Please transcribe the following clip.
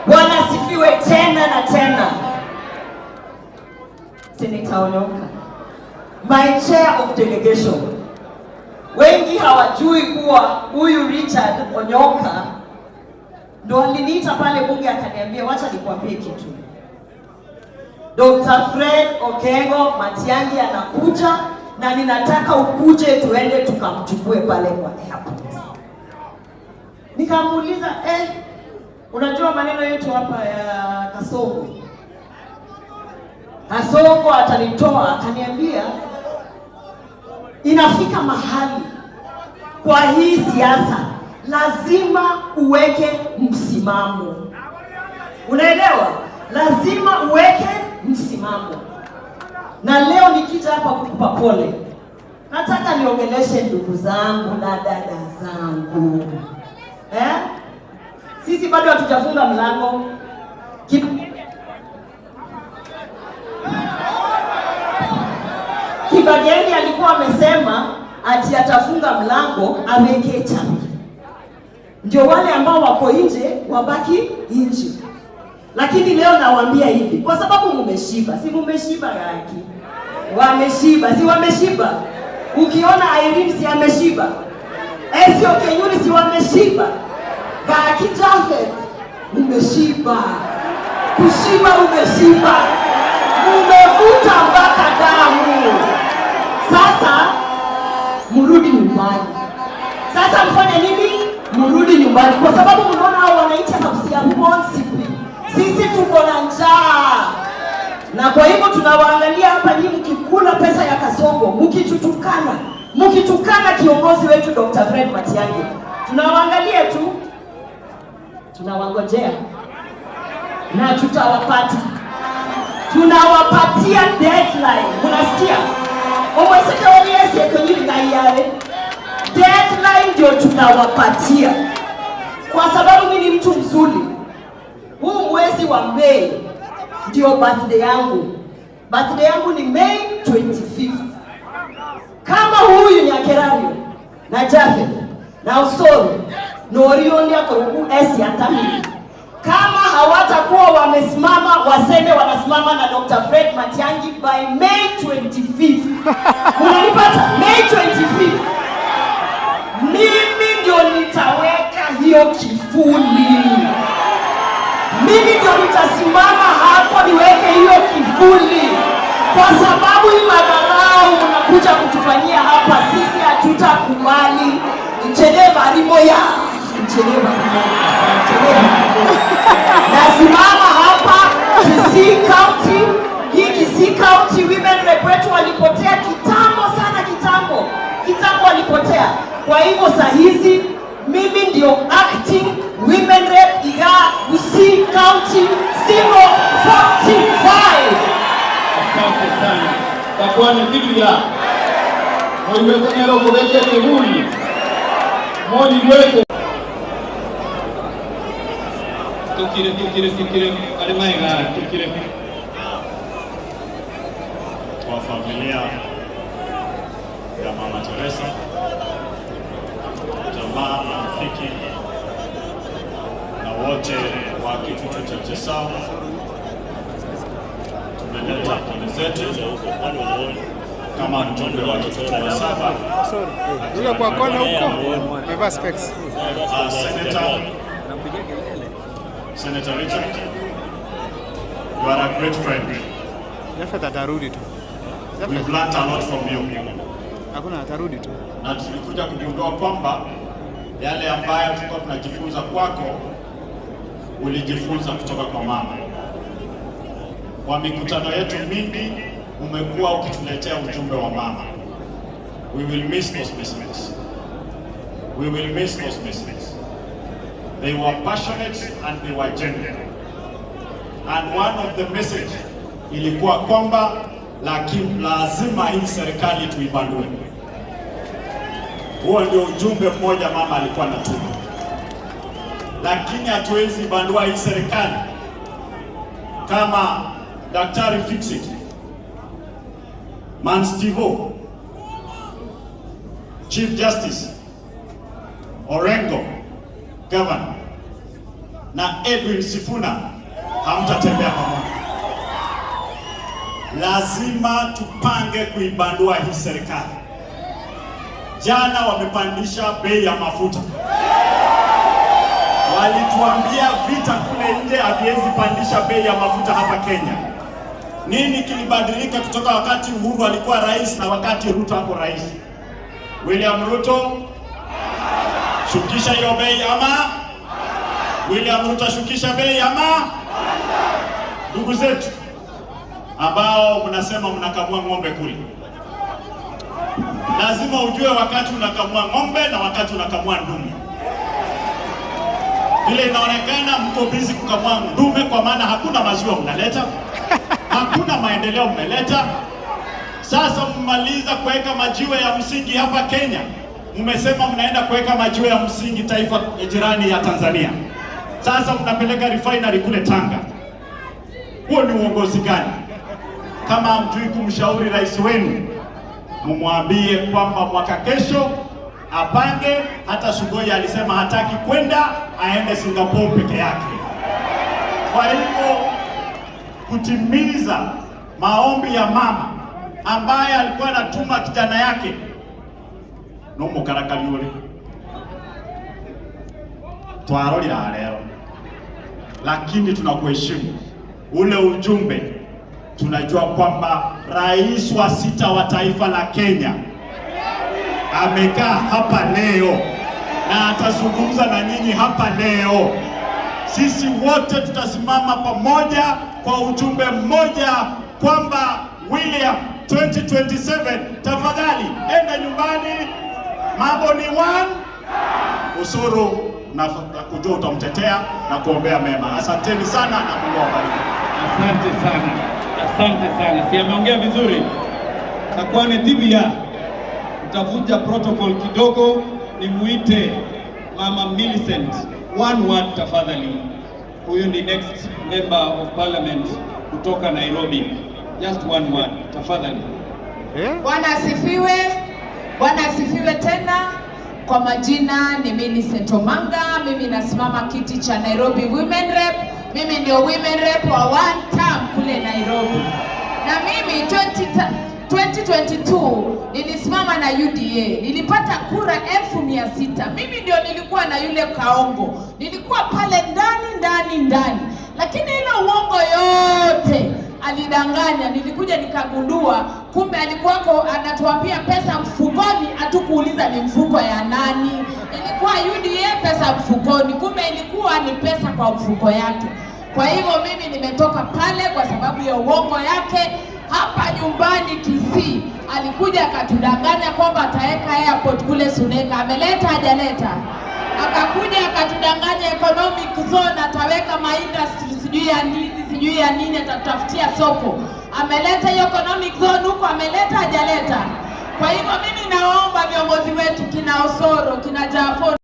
Bwana sifiwe tena na tena. Senator Onyonka, my chair of delegation. Wengi hawajui kuwa huyu Richard Onyonka ndo aliniita pale bunge akaniambia wacha nikwambie kitu. Dr. Fred Okengo Matiang'i anakuja na ninataka ukuje tuende tukamchukue pale kwa airport. Nikamuuliza, unajua maneno yetu hapa ya Kasongo? Kasongo atanitoa, akaniambia inafika mahali kwa hii siasa lazima uweke msimamo. Unaelewa? Lazima uweke msimamo. Na leo nikija hapa kukupa pole, nataka niongeleshe ndugu zangu na dada zangu. Sisi bado hatujafunga mlango. Kibageni alikuwa amesema ati atafunga mlango aweke chama. Ndio wale ambao wako nje wabaki nje. Lakini leo nawaambia hivi, kwa sababu mumeshiba, si mumeshiba yaki? Wameshiba, si wameshiba? Ukiona Irene si ameshiba? Sio Kenyuri si wameshiba? Gaki Jafet, umeshiba. Kushiba umeshiba. Umevuta mpaka damu. Sasa mrudi nyumbani. Sasa mfanye nini? Mrudi nyumbani, kwa sababu mnaona hao wananchi kabisa responsibly. Sisi tuko na njaa. Na kwa hivyo tunawaangalia hapa nyinyi mkikula pesa ya Kasongo, mkitukana kiongozi wetu Dr. Fred Matiang'i. Tunawaangalia tu. Tunawangojea. Na tutawapata. Tunawapatia deadline. Unasikia? Omweseke waliese kwenye ngaiare. Deadline ndio tunawapatia. Kwa sababu mimi ni mtu mzuri. Huu mwezi wa Mei ndio birthday yangu. Birthday yangu ni May 25th. Kama huyu Nyakerario na Jafet na Osoro na Orion ya Koruku Atami, kama hawatakuwa wamesimama, waseme wanasimama na Dr. Fred Matiang'i by May 25th. Unanipata? May 25th. Mimi ndio nitaweka hiyo kifuli. Mimi ndio nitasimama hapo niweke hiyo kifuli. Kwa sababu hii madharau unakuja kutufanyia hapa, sisi hatutakubali. Ncheleva rimoya. Nasimama hapa Kisii County. Hii Kisii County women rep wetu walipotea kitambo sana, kitambo walipotea. Kwa hivyo saa hizi mimi ndio acting women rep iga Kisii County 045. Asante sana. Kwa ni kitu ya mwiwekanya logo weke kibuli. Moni weke. Tukire. Alimaiga tukire. Kwa familia ya Mama Teresa, jamaa na rafiki na wote wa kituo cha Chesao, tumeleta pole zetu kama mjumbe wa kituo wa saba. Yule kwa kona huko amevaa specs. Senator Richard, you are a great friend. Jafet atarudi tu. We've learned a lot from you. Hakuna, atarudi tu. Na tulikuja kugundua kwamba yale ambayo tulikuwa tunajifunza kwako ulijifunza kutoka kwa mama. Kwa mikutano yetu mingi umekuwa ukituletea ujumbe wa mama. We will miss those messages. We will miss those messages. They were passionate and they were genuine. And one of the message ilikuwa kwamba lazima hii serikali tuibandue. Huo ndio ujumbe mmoja mama alikuwa anatuma. Lakini hatuwezi bandua hii serikali kama Daktari Fixit, Manstivo, Chief Justice, Orengo, Governor, na Edwin Sifuna hamtatembea pamoja. Lazima tupange kuibandua hii serikali. Jana wamepandisha bei ya mafuta. Walituambia vita kule nje haviwezi pandisha bei ya mafuta hapa Kenya. Nini kilibadilika kutoka wakati Uhuru alikuwa rais na wakati Ruto ako rais? William Ruto, shukisha hiyo bei ama? William Ruto shukisha bei ama? Ndugu zetu ambao mnasema mnakamua ng'ombe kule, lazima ujue wakati unakamua ng'ombe na wakati unakamua ndume. Vile inaonekana mko busy kukamua ndume, kwa maana hakuna maziwa mnaleta, hakuna maendeleo mmeleta. Sasa mmaliza kuweka majiwe ya msingi hapa Kenya, mmesema mnaenda kuweka majiwe ya msingi taifa jirani ya Tanzania. Sasa mnapeleka refinery kule Tanga. Huo ni uongozi gani? Kama hamjui kumshauri rais wenu, mumwambie kwamba mwaka kesho apange. Hata Sugoi alisema hataki kwenda, aende Singapore peke yake. Kwa hivyo kutimiza maombi ya mama ambaye alikuwa anatuma kijana yake no mukarakaliole twarorira leo, lakini tunakuheshimu. Ule ujumbe tunajua kwamba rais wa 6 wa taifa la Kenya amekaa hapa leo na atazungumza na nyinyi hapa leo. Sisi wote tutasimama pamoja kwa ujumbe mmoja kwamba William 2027, tafadhali enda nyumbani, mambo ni one. Usuru na kujua utamtetea na kuombea mema. Asanteni sana na Mungu awabariki. Asante sana, asante sana. Si ameongea vizuri. Takwane Tibia, utavunja protocol kidogo, nimuite Mama Millicent. One word tafadhali. Huyu ni next member of parliament kutoka Nairobi. Just one word tafadhali. Bwana asifiwe. Bwana asifiwe tena. Kwa majina ni Millicent Omanga. Mimi nasimama kiti cha Nairobi Women Rep. Mimi ndio Women Rep wa one term kule Nairobi. Na mimi 2022 nilisimama na UDA. Nilipata kura 1,600. Mimi ndio nilikuwa na yule Kaongo. Nilikuwa pale ndani. Lakini ile uongo yote alidanganya. Nilikuja nikagundua kumbe alikuwako anatuambia pesa mfukoni, hatukuuliza ni mfuko ya nani. Ilikuwa UDA pesa mfukoni, kumbe ilikuwa ni pesa kwa mfuko yake. Kwa hivyo mimi nimetoka pale kwa sababu ya uongo yake. Hapa nyumbani Kisii alikuja akatudanganya kwamba ataweka airport kule Suneka. Ameleta hajaleta? Akakuja akatudanganya economic zone, ataweka industry sijui ya ndizi sijui ya nini, atatafutia soko. Ameleta hiyo economic zone huko? Ameleta hajaleta? Kwa hivyo mimi naomba viongozi wetu kina Osoro, kina Jafo